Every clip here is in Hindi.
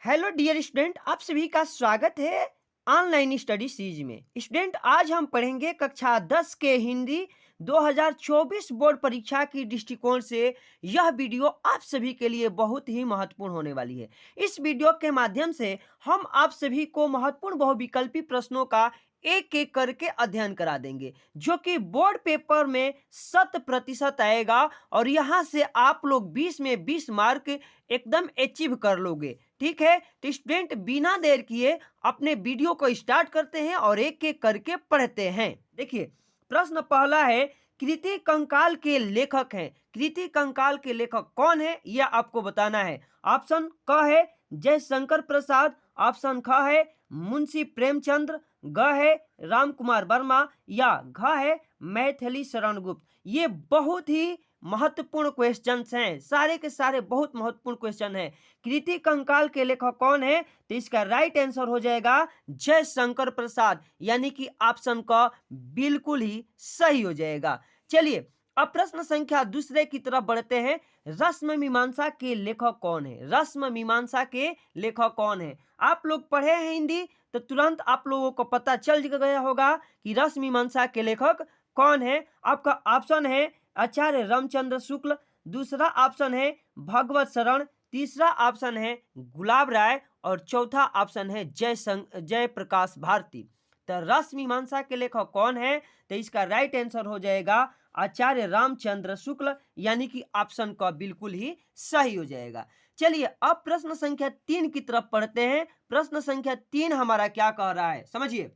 हेलो डियर स्टूडेंट, आप सभी का स्वागत है ऑनलाइन स्टडी सीरीज में। स्टूडेंट, आज हम पढ़ेंगे कक्षा 10 के हिंदी 2024 बोर्ड परीक्षा की दृष्टिकोण से। यह वीडियो आप सभी के लिए बहुत ही महत्वपूर्ण होने वाली है। इस वीडियो के माध्यम से हम आप सभी को महत्वपूर्ण बहुविकल्पी प्रश्नों का एक एक करके अध्ययन करा देंगे, जो कि बोर्ड पेपर में 100% आएगा और यहाँ से आप लोग 20 में 20 मार्क एकदम अचीव कर लोगे। ठीक है, तो स्टूडेंट बिना देर किए अपने वीडियो को स्टार्ट करते हैं और एक एक करके पढ़ते हैं। देखिए, प्रश्न पहला है, कृति कंकाल के लेखक हैं। कृति कंकाल के लेखक कौन है यह आपको बताना है। ऑप्शन क है जयशंकर प्रसाद, ऑप्शन ख है मुंशी प्रेमचंद्र, ग है राम कुमार वर्मा या घ है मैथिली शरण गुप्त। ये बहुत ही महत्वपूर्ण क्वेश्चंस हैं, सारे के सारे बहुत महत्वपूर्ण क्वेश्चन हैं। कृति कंकाल के लेखक कौन है, तो इसका राइट आंसर हो जाएगा जयशंकर प्रसाद, यानी कि ऑप्शन का बिल्कुल ही सही हो जाएगा। चलिए अब प्रश्न संख्या दूसरे की तरफ बढ़ते हैं। रस्म मीमांसा के लेखक कौन है। रस्म मीमांसा के लेखक कौन है। आप लोग पढ़े हैं हिंदी तो तुरंत आप लोगों को पता चल गया होगा कि रस्म मीमांसा के लेखक कौन है। आपका ऑप्शन है आचार्य रामचंद्र शुक्ल, दूसरा ऑप्शन है भगवत शरण, तीसरा ऑप्शन है गुलाब राय और चौथा ऑप्शन है जय प्रकाश भारती। तो रस्म मीमांसा के लेखक कौन है, तो इसका राइट आंसर हो जाएगा आचार्य रामचंद्र शुक्ल, यानी कि ऑप्शन का बिल्कुल ही सही हो जाएगा। चलिए अब प्रश्न संख्या 3 की तरफ पढ़ते हैं। प्रश्न संख्या 3 हमारा क्या कह रहा है, समझिए।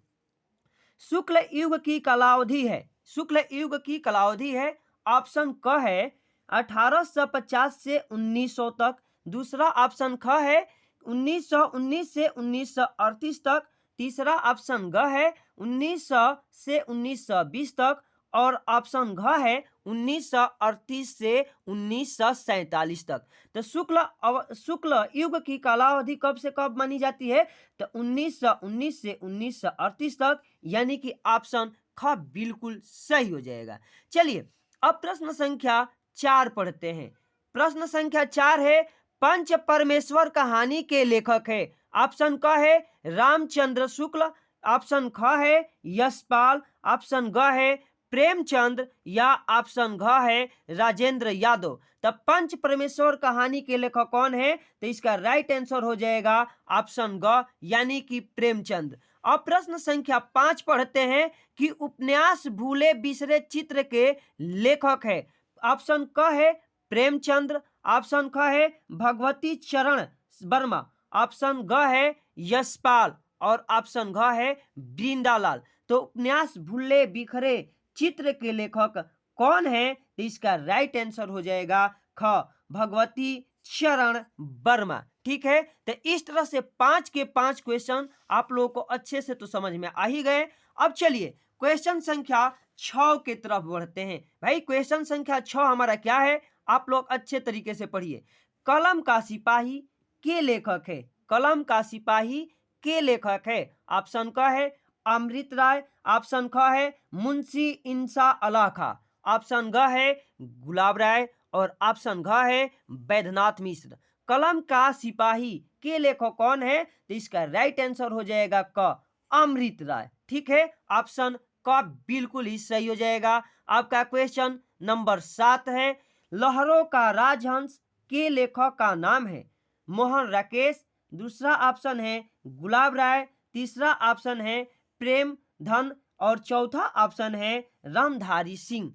शुक्ल युग की कालावधि है। शुक्ल युग की कालावधि है। ऑप्शन क है 1850 से 1900 तक, दूसरा ऑप्शन ख है 1919 से 1938 तक, तीसरा ऑप्शन ग है 1900 से 1920 तक और ऑप्शन घ है 1938 से 1947 तक। तो शुक्ल युग की कालावधि कब से कब मानी जाती है, तो 1919 से 1938 तक, यानी कि ऑप्शन ख बिल्कुल सही हो जाएगा। चलिए अब प्रश्न संख्या 4 पढ़ते हैं। प्रश्न संख्या 4 है, पंच परमेश्वर कहानी के लेखक है। ऑप्शन क है रामचंद्र शुक्ल, ऑप्शन ख है यशपाल, ऑप्शन ग है प्रेमचंद्र या ऑप्शन घ है राजेंद्र यादव। तब पंच परमेश्वर कहानी के लेखक कौन है, तो इसका राइट आंसर हो जाएगा ऑप्शन ग, यानी कि प्रेमचंद। अब प्रश्न संख्या 5 पढ़ते हैं कि उपन्यास भूले बिसरे चित्र के लेखक है। ऑप्शन क है प्रेमचंद्र, ऑप्शन ख है भगवती चरण वर्मा, ऑप्शन ग है यशपाल और ऑप्शन घ है वृंदालाल। तो उपन्यास भूले बिखरे चित्र के लेखक कौन है, तो इसका राइट आंसर हो जाएगा ख, भगवती चरण वर्मा। ठीक है, तो इस तरह से 5 के 5 क्वेश्चन आप लोगों को अच्छे से तो समझ में आ ही गए। अब चलिए क्वेश्चन संख्या 6 के तरफ बढ़ते हैं। भाई क्वेश्चन संख्या 6 हमारा क्या है, आप लोग अच्छे तरीके से पढ़िए। कलम का सिपाही के लेखक है। कलम का सिपाही के लेखक है। ऑप्शन क है अमृत राय, ऑप्शन ख है मुंशी इंसा अला खां, ऑप्शन ग है गुलाब राय और ऑप्शन घ है वैद्यनाथ मिश्र। कलम का सिपाही के लेखक कौन है, तो इसका राइट आंसर हो जाएगा क, अमृत राय। ठीक है, ऑप्शन क बिल्कुल ही सही हो जाएगा। आपका क्वेश्चन नंबर 7 है, लहरों का राजहंस के लेखक का नाम है मोहन राकेश, दूसरा ऑप्शन है गुलाब राय, तीसरा ऑप्शन है प्रेम धन और चौथा ऑप्शन है रामधारी सिंह।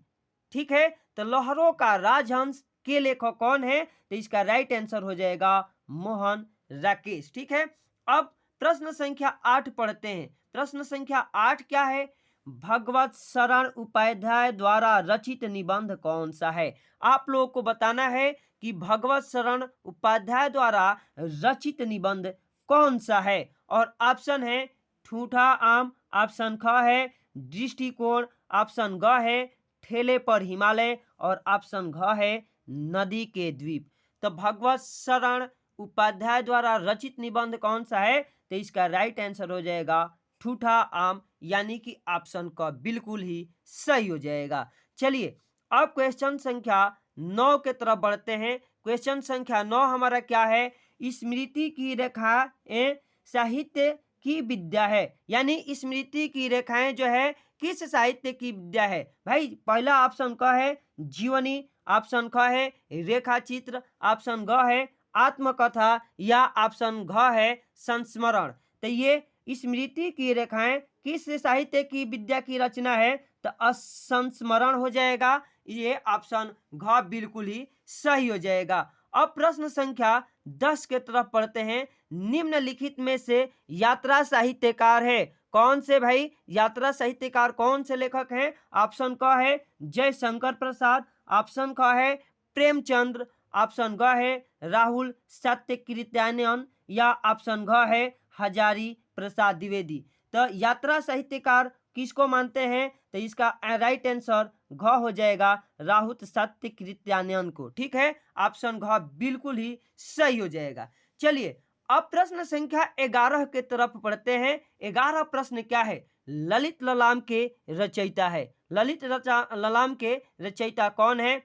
ठीक है, तो लहरों का राजहंस के लेखक कौन है, तो इसका राइट आंसर हो जाएगा मोहन राकेश। ठीक है, अब प्रश्न संख्या 8 पढ़ते हैं। प्रश्न संख्या 8 क्या है, भगवत शरण उपाध्याय द्वारा रचित निबंध कौन सा है। आप लोगों को बताना है कि भगवत शरण उपाध्याय द्वारा रचित निबंध कौन सा है और ऑप्शन है ठूठा आम, ऑप्शन ख है दृष्टिकोण, ऑप्शन ग है ठेले पर हिमालय और ऑप्शन घ है नदी के द्वीप। तो भगवत शरण उपाध्याय द्वारा रचित निबंध कौन सा है, तो इसका राइट आंसर हो जाएगा ठूठा आम, यानी कि ऑप्शन क बिल्कुल ही सही हो जाएगा। चलिए अब क्वेश्चन संख्या 9 के तरफ बढ़ते हैं। क्वेश्चन संख्या 9 हमारा क्या है, स्मृति की रेखाएं साहित्य की विद्या है। यानी स्मृति की रेखाएं जो है किस साहित्य की विद्या है? भाई पहला ऑप्शन क है जीवनी, ऑप्शन ख है रेखा चित्र, ऑप्शन ग है आत्मकथा या ऑप्शन घ है संस्मरण। तो ये स्मृति की रेखाएं किस साहित्य की विद्या की रचना है? तो संस्मरण हो जाएगा। ये ऑप्शन घ बिल्कुल ही सही हो जाएगा। अब प्रश्न संख्या 10 के तरफ पढ़ते हैं। निम्नलिखित में से यात्रा साहित्यकार है कौन से? भाई यात्रा साहित्यकार कौन से लेखक हैं? ऑप्शन क है जयशंकर प्रसाद, ऑप्शन ख है प्रेमचंद्र, ऑप्शन ग है राहुल सत्यकृत्यायन या ऑप्शन घ है हजारी प्रसाद द्विवेदी। तो यात्रा साहित्यकार किसको मानते हैं? तो इसका राइट आंसर घ हो जाएगा राहुल सत्यकृत्यायन को। ठीक है, ऑप्शन घ बिल्कुल ही सही हो जाएगा। चलिए अब प्रश्न संख्या 11 के तरफ पढ़ते हैं। 11 प्रश्न क्या है? ललित ललाम के रचयिता है। ललित ललाम के रचयिता कौन है?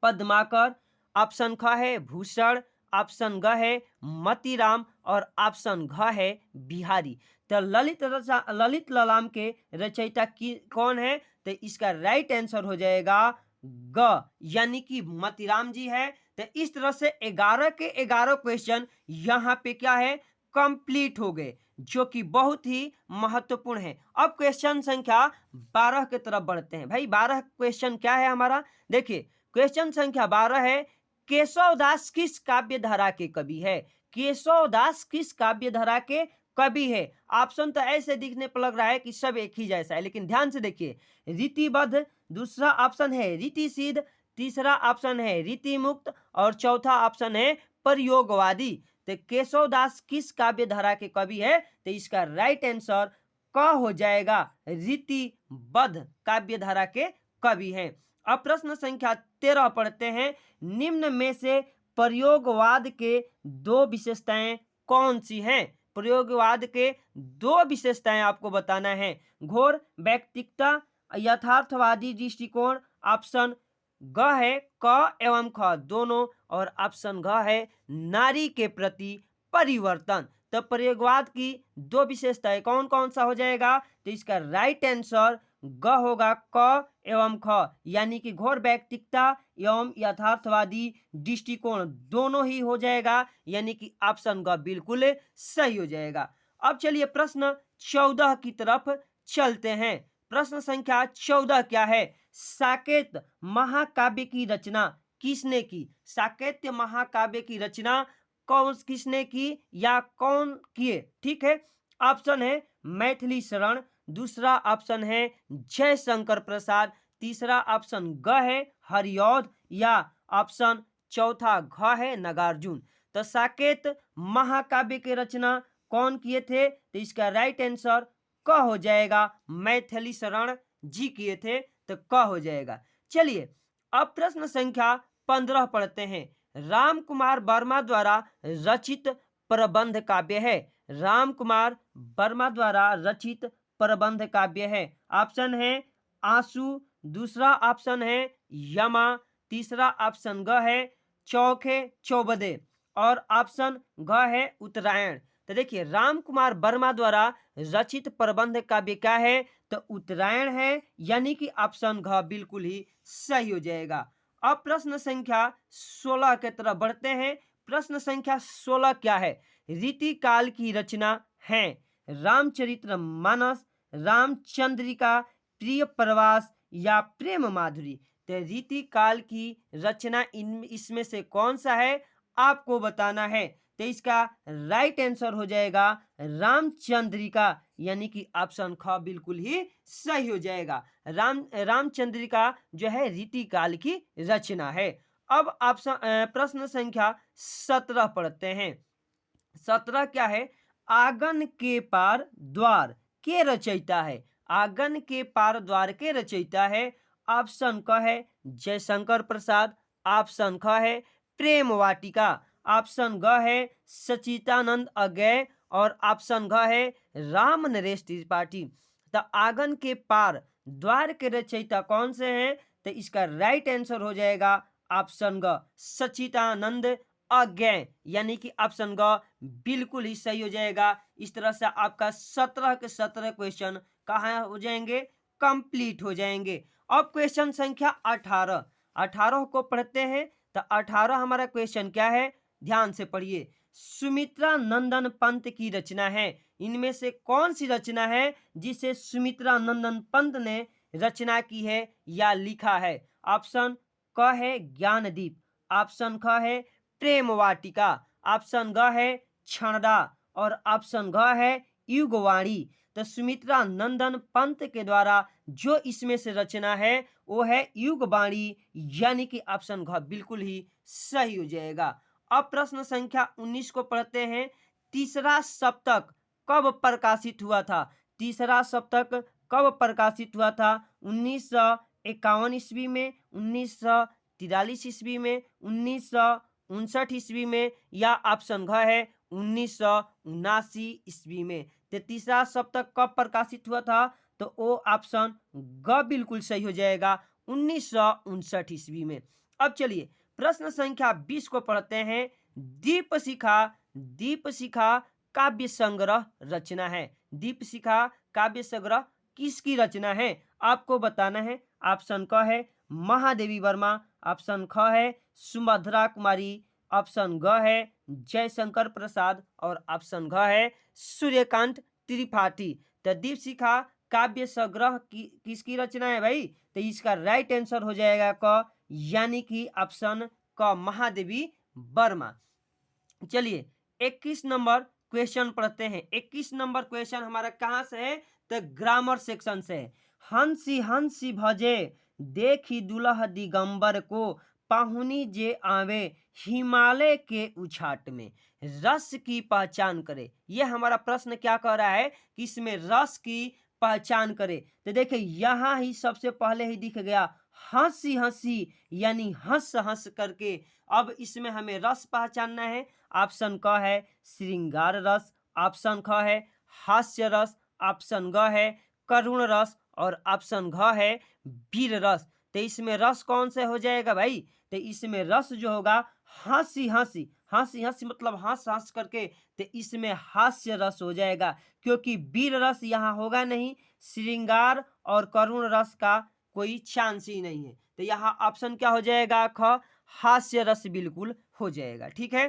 पद्माकर, ऑप्शन ख है भूषण, ऑप्शन ग है मतीराम और ऑप्शन घ है बिहारी। तो ललित ललाम के रचयिता कौन है? तो इसका राइट आंसर हो जाएगा ग यानी कि मतीराम जी है। तो इस तरह से 11 के 11 क्वेश्चन यहाँ पे क्या है कंप्लीट हो गए, जो कि बहुत ही महत्वपूर्ण है। अब क्वेश्चन संख्या 12 के तरफ बढ़ते हैं। भाई 12 क्वेश्चन क्या है हमारा? देखिए क्वेश्चन संख्या 12 है केशव दास किस काव्य धारा के कवि है? केशव दास किस काव्य धारा के कवि है? ऑप्शन तो ऐसे दिखने पर लग रहा है कि सब एक ही जैसा है, लेकिन ध्यान से देखिए। रीतिबद्ध, दूसरा ऑप्शन है रीति सिद्ध, तीसरा ऑप्शन है रीति मुक्त और चौथा ऑप्शन है प्रयोगवादी। तो केशव दास किस काव्य धारा के कवि है? तो इसका राइट आंसर क हो जाएगा रीतिबद्ध काव्य धारा के कवि है। अब प्रश्न संख्या 13 पढ़ते हैं। निम्न में से प्रयोगवाद के दो विशेषताएं कौन सी हैं? प्रयोगवाद के दो विशेषताएं आपको बताना है। घोर व्यक्तिकता, यथार्थवादी दृष्टिकोण, ऑप्शन ग है क एवं ख दोनों और ऑप्शन घ है नारी के प्रति परिवर्तन। तो प्रयोगवाद की दो विशेषताएं कौन कौन सा हो जाएगा? तो इसका राइट आंसर ग होगा क एवं ख यानी कि घोर व्यक्तिकता एवं यथार्थवादी दृष्टिकोण दोनों ही हो जाएगा, यानी कि ऑप्शन ग बिल्कुल सही हो जाएगा। अब चलिए प्रश्न 14 की तरफ चलते हैं। प्रश्न संख्या 14 क्या है? साकेत महाकाव्य की रचना किसने की? साकेत महाकाव्य की रचना कौन किसने की या कौन किए? ठीक है, ऑप्शन है मैथिली शरण, दूसरा ऑप्शन है जयशंकर प्रसाद, तीसरा ऑप्शन ग है हरिऔध या ऑप्शन चौथा घ है नागार्जुन। तो साकेत महाकाव्य की रचना कौन किए थे? तो इसका राइट आंसर क हो जाएगा मैथिली शरण जी किए थे, तो क हो जाएगा। चलिए अब प्रश्न संख्या 15 पढ़ते हैं। राम कुमार वर्मा द्वारा रचित प्रबंध काव्य है। राम कुमार वर्मा द्वारा रचित प्रबंध काव्य है। ऑप्शन है आंसू, दूसरा ऑप्शन है यमा, तीसरा ऑप्शन ग है चौखे चौबदे और ऑप्शन घ है उत्तरायण। तो देखिए राम कुमार वर्मा द्वारा रचित प्रबंध काव्य क्या है? तो उत्तरायण है, यानी कि ऑप्शन घ बिल्कुल ही सही हो जाएगा। अब प्रश्न संख्या 16 के तरफ बढ़ते हैं। प्रश्न संख्या 16 क्या है? रीति काल की रचना है रामचरितमानस, रामचंद्रिका, प्रिय प्रवास या प्रेम माधुरी। तो रीति काल की रचना इसमें से कौन सा है आपको बताना है। तो इसका राइट आंसर हो जाएगा रामचंद्रिका, यानी कि ऑप्शन ख बिल्कुल ही सही हो जाएगा। रामचंद्रिका जो है रीति काल की रचना है। अब ऑप्शन प्रश्न संख्या 17 पढ़ते हैं। 17 क्या है? आंगन के पार द्वार के रचयिता है। आंगन के पार द्वार के रचयिता है। ऑप्शन क है जयशंकर प्रसाद, ऑप्शन ख है प्रेम वाटिका, ऑप्शन ग है सचिदानंद अज्ञेय और ऑप्शन घ है राम नरेश त्रिपाठी। तो आंगन के पार द्वार के रचयिता कौन से हैं? तो इसका राइट आंसर हो जाएगा ऑप्शन ग सचिदानंद अज्ञेय, यानी कि ऑप्शन ग बिल्कुल ही सही हो जाएगा। इस तरह से आपका 17 के 17 क्वेश्चन कहाँ हो जाएंगे, कंप्लीट हो जाएंगे। अब क्वेश्चन संख्या 18, 18 को पढ़ते हैं। तो 18 हमारा क्वेश्चन क्या है, ध्यान से पढ़िए। सुमित्रा नंदन पंत की रचना है, इनमें से कौन सी रचना है जिसे सुमित्रा नंदन पंत ने रचना की है या लिखा है। ऑप्शन क है ज्ञानदीप, ऑप्शन ख है प्रेम वाटिका, ऑप्शन ग है क्षणदा और ऑप्शन घ है युगवाणी। तो सुमित्रा नंदन पंत के द्वारा जो इसमें से रचना है वो है युगवाणी, यानी कि ऑप्शन घ बिल्कुल ही सही हो जाएगा। अब प्रश्न संख्या 19 को पढ़ते हैं। तीसरा सप्तक कब प्रकाशित हुआ था, तीसरा सप्तक कब प्रकाशित हुआ था, 1951 ईस्वी में, 1943 ईस्वी में, 1959 ईस्वी में, या ऑप्शन घ है 1979 ईस्वी में। तो तीसरा सप्तक कब प्रकाशित हुआ था, तो वो ऑप्शन ग बिल्कुल सही हो जाएगा, 1959 ईस्वी में। अब चलिए प्रश्न संख्या 20 को पढ़ते हैं। दीपशिखा, दीपशिखा काव्य संग्रह रचना है, दीपशिखा काव्य संग्रह किसकी रचना है, आपको बताना है। ऑप्शन क है महादेवी वर्मा, ऑप्शन ख है सुभद्रा कुमारी, ऑप्शन ग है जयशंकर प्रसाद और ऑप्शन घ है सूर्यकांत त्रिपाठी। तो दीपशिखा काव्य संग्रह किसकी रचना है भाई, तो इसका राइट आंसर हो जाएगा क, यानी कि ऑप्शन क महादेवी वर्मा। चलिए 21 नंबर क्वेश्चन पढ़ते हैं। 21 नंबर क्वेश्चन हमारा कहाँ से है, तो ग्रामर सेक्शन से है। हंसी हंसी भजे देखी दुल्ह दिगंबर को, पाहुनी जे आवे हिमालय के उछाट में, रस की पहचान करे। ये हमारा प्रश्न क्या कह रहा है कि इसमें रस की पहचान करे। तो देखिए यहाँ ही सबसे पहले ही दिख गया हंसी हंसी, यानी हंस हंस करके। अब इसमें हमें रस पहचानना है। ऑप्शन क है श्रृंगार रस, ऑप्शन ख है हास्य रस, ऑप्शन ग है करुण रस और ऑप्शन घ है वीर रस। तो इसमें रस कौन से हो जाएगा भाई, तो इसमें रस जो होगा हंसी हंसी, हंसी हंसी मतलब हंस हंस करके, तो इसमें हास्य रस हो जाएगा, क्योंकि वीर रस यहाँ होगा नहीं, श्रृंगार और करुण रस का कोई चांस ही नहीं है। तो यहाँ ऑप्शन क्या हो जाएगा, ख हास्य रस बिल्कुल हो जाएगा। ठीक है।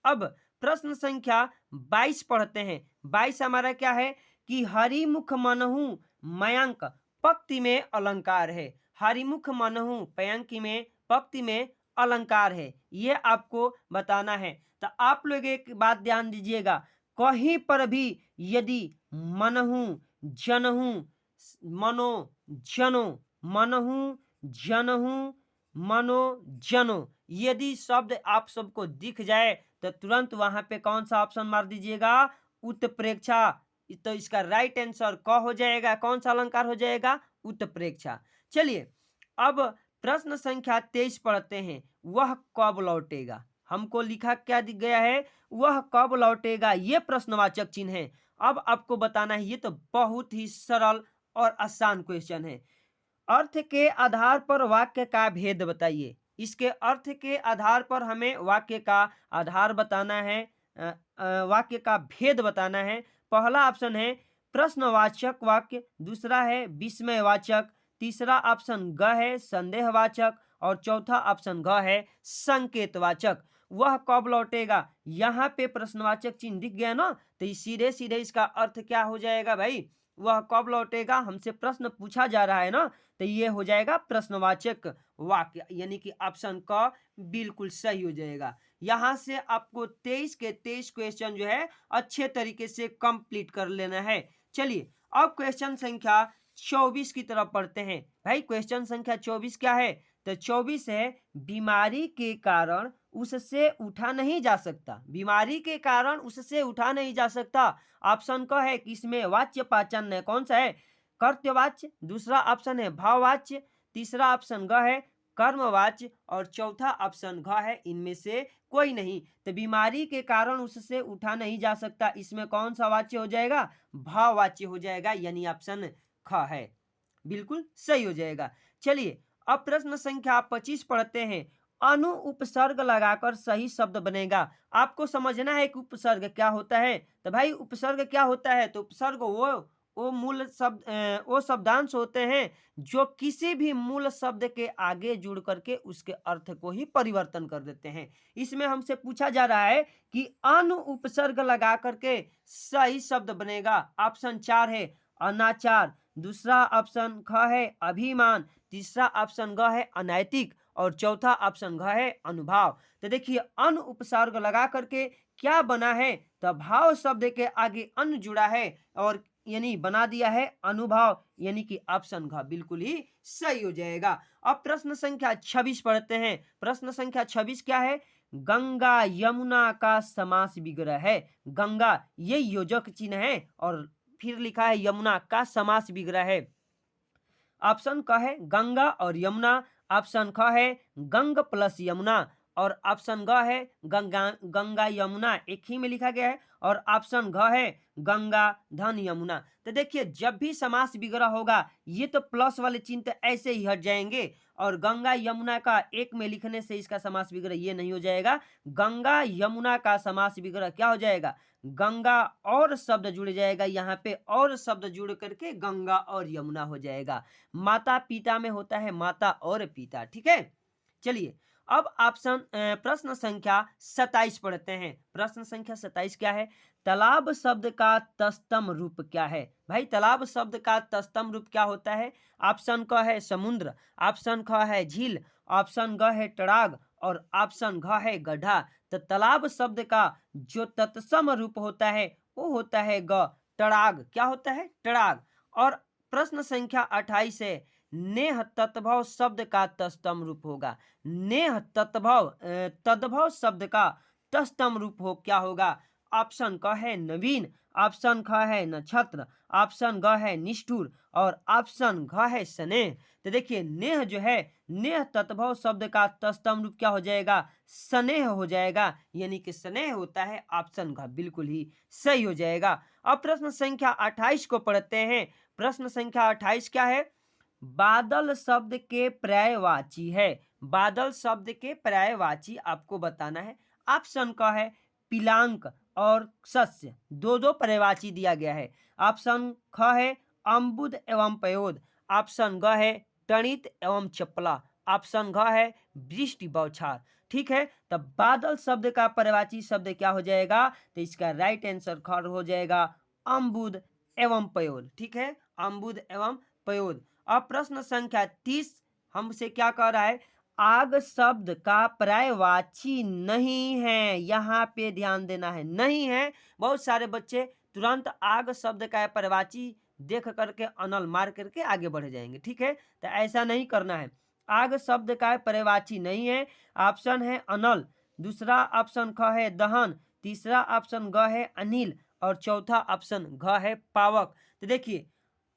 अब प्रश्न संख्या 22 पढ़ते हैं। 22 हमारा क्या है कि हरिमुख मनहु मयंक पंक्ति में अलंकार है, हरिमुख मनहु पयंकी में पंक्ति में अलंकार है, ये आपको बताना है। तो आप लोग एक बात ध्यान दीजिएगा, कहीं पर भी यदि मनहु जनहु मनो जनो, मनहु जनहु मनो जनो, यदि शब्द आप सबको दिख जाए तो तुरंत वहां पे कौन सा ऑप्शन मार दीजिएगा, उत्प्रेक्षा। तो इसका राइट आंसर क हो जाएगा, कौन सा अलंकार हो जाएगा, उत्प्रेक्षा। चलिए अब प्रश्न संख्या 23 पढ़ते हैं। वह कब लौटेगा, हमको लिखा क्या दिख गया है, वह कब लौटेगा, ये प्रश्नवाचक चिन्ह है। अब आपको बताना है, ये तो बहुत ही सरल और आसान क्वेश्चन है। अर्थ के आधार पर वाक्य का भेद बताइए, इसके अर्थ के आधार पर हमें वाक्य का आधार बताना है, वाक्य का भेद बताना है। पहला ऑप्शन है प्रश्नवाचक वाक्य, दूसरा है विस्मयवाचक, तीसरा ऑप्शन ग है संदेहवाचक और चौथा ऑप्शन घ है संकेतवाचक। वह कब लौटेगा, यहाँ पे प्रश्नवाचक चिन्ह दिख गया ना, तो सीधे सीधे इसका अर्थ क्या हो जाएगा भाई, वह कब लौटेगा, हमसे प्रश्न पूछा जा रहा है ना, तो ये हो जाएगा प्रश्नवाचक वाक्य, यानी कि ऑप्शन क बिल्कुल सही हो जाएगा। यहाँ से आपको 23 के 23 क्वेश्चन जो है अच्छे तरीके से कंप्लीट कर लेना है। चलिए अब क्वेश्चन संख्या 24 की तरफ पढ़ते हैं। भाई क्वेश्चन संख्या 24 क्या है, तो 24 है बीमारी के कारण उससे उठा नहीं जा सकता, बीमारी के कारण उससे उठा नहीं जा सकता। ऑप्शन क है कि इसमें वाच्य पहचान है, कौन सा है, कर्तव्यवाच्य, दूसरा ऑप्शन है भाववाच्य, तीसरा ऑप्शन ग है कर्मवाच्य और चौथा ऑप्शन घ है इनमें से कोई नहीं। तो बीमारी के कारण उससे उठा नहीं जा सकता, इसमें कौन सा वाच्य हो जाएगा, भाववाच्य हो जाएगा, यानी ऑप्शन ख है, बिल्कुल सही हो जाएगा। चलिए अब प्रश्न संख्या 25 पढ़ते हैं। अनु उपसर्ग लगाकर सही शब्द बनेगा। आपको समझना है कि उपसर्ग क्या होता है। तो भाई उपसर्ग क्या होता है, तो उपसर्ग वो मूल शब्द वो शब्दांश होते हैं जो किसी भी मूल शब्द के आगे जुड़ करके उसके अर्थ को ही परिवर्तन कर देते हैं। इसमें हमसे पूछा जा रहा है कि अनु उपसर्ग लगा करके सही शब्द बनेगा। ऑप्शन 4 है अनाचार, दूसरा ऑप्शन ख है अभिमान, तीसरा ऑप्शन ग है अनैतिक और चौथा ऑप्शन घ है अनुभाव। तो देखिए अन उपसर्ग लगा करके क्या बना है, तो भाव शब्द के आगे अन जुड़ा है और यानी बना दिया है अनुभाव, यानी कि ऑप्शन घ बिल्कुल ही सही हो जाएगा। अब प्रश्न संख्या 26 पढ़ते हैं। प्रश्न संख्या 26 क्या है, गंगा यमुना का समास विग्रह है। गंगा ये योजक चिन्ह है और फिर लिखा है यमुना का समास विग्रह है। ऑप्शन क है गंगा और यमुना, ऑप्शन ख है गंग प्लस यमुना और ऑप्शन ग है गंगा गंगा यमुना एक ही में लिखा गया है और ऑप्शन घ है गंगा धन यमुना। तो देखिए जब भी समास विग्रह होगा ये तो प्लस वाले चिन्ह तो ऐसे ही हट जाएंगे और गंगा यमुना का एक में लिखने से इसका समास विग्रह ये नहीं हो जाएगा। गंगा यमुना का समास विग्रह क्या हो जाएगा, गंगा और शब्द जुड़ जाएगा, यहाँ पे और शब्द जुड़ करके गंगा और यमुना हो जाएगा। माता पिता में होता है माता और पिता। ठीक है, चलिए अब ऑप्शन प्रश्न संख्या 27 पढ़ते हैं। प्रश्न संख्या 27 क्या है, तालाब शब्द का तस्तम रूप क्या है। भाई तालाब शब्द का तस्तम रूप क्या होता है, ऑप्शन क है समुद्र, ऑप्शन ख है झील, ऑप्शन ग है तड़ाग और ऑप्शन घ है गड्ढा। तो तालाब शब्द का जो तत्सम रूप होता है वो होता है ग तड़ाग। क्या होता है, तड़ाग। और प्रश्न संख्या 28 है, नेह तद्भव शब्द का तस्तम रूप होगा। नेह तद्भव तद्भव शब्द का तस्तम रूप हो क्या होगा, ऑप्शन क है नवीन, ऑप्शन ख है नक्षत्र, ऑप्शन ग है निष्ठुर और ऑप्शन घ है स्नेह। तो देखिए नेह जो है, नेह तद्भव शब्द का तस्तम रूप क्या हो जाएगा, स्नेह हो जाएगा, यानी कि स्नेह होता है, ऑप्शन घ बिल्कुल ही सही हो जाएगा। अब प्रश्न संख्या 28 को पढ़ते हैं। प्रश्न संख्या 28 क्या है, बादल शब्द के पर्यायवाची है। बादल शब्द के पर्यायवाची आपको बताना है। ऑप्शन क है पिलांक और सस्य, दो दो पर्यायवाची दिया गया है। ऑप्शन ख है अम्बुद एवं पयोद, ऑप्शन ग है तणित एवं चपला, ऑप्शन घ है वृष्टि बौछार। ठीक है, तब बादल शब्द का पर्यायवाची शब्द क्या हो जाएगा, तो इसका राइट आंसर ख हो जाएगा अम्बुद एवं पयोद। ठीक है, अम्बुद एवं पयोद। अब प्रश्न संख्या 30 हमसे क्या कह रहा है, आग शब्द का पर्यायवाची नहीं है। यहाँ पे ध्यान देना है, नहीं है। बहुत सारे बच्चे तुरंत आग शब्द का पर्यायवाची देख करके अनल मार करके आगे बढ़ जाएंगे। ठीक है, तो ऐसा नहीं करना है। आग शब्द का पर्यायवाची नहीं है। ऑप्शन है अनल, दूसरा ऑप्शन ख है दहन, तीसरा ऑप्शन ग है अनिल और चौथा ऑप्शन घ है पावक। तो देखिए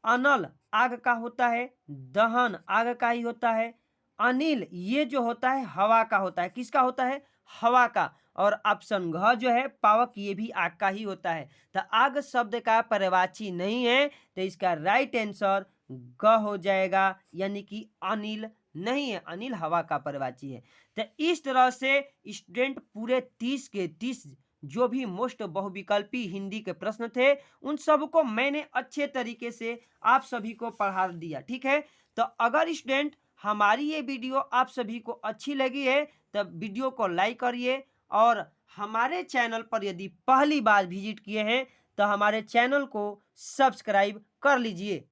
अनल आग का होता है, दहन आग का ही होता है, अनिल ये जो होता है हवा का होता है। किसका होता है, हवा का। और ऑप्शन घ जो है पावक, ये भी आग का ही होता है। तो आग शब्द का पर्यायवाची नहीं है, तो इसका राइट आंसर ग हो जाएगा, यानी कि अनिल नहीं है, अनिल हवा का पर्यायवाची है। तो इस तरह से स्टूडेंट पूरे 30 के 30 जो भी मोस्ट बहुविकल्पी हिंदी के प्रश्न थे उन सबको मैंने अच्छे तरीके से आप सभी को पढ़ा दिया। ठीक है, तो अगर स्टूडेंट हमारी ये वीडियो आप सभी को अच्छी लगी है तब वीडियो को लाइक करिए और हमारे चैनल पर यदि पहली बार विजिट किए हैं तो हमारे चैनल को सब्सक्राइब कर लीजिए।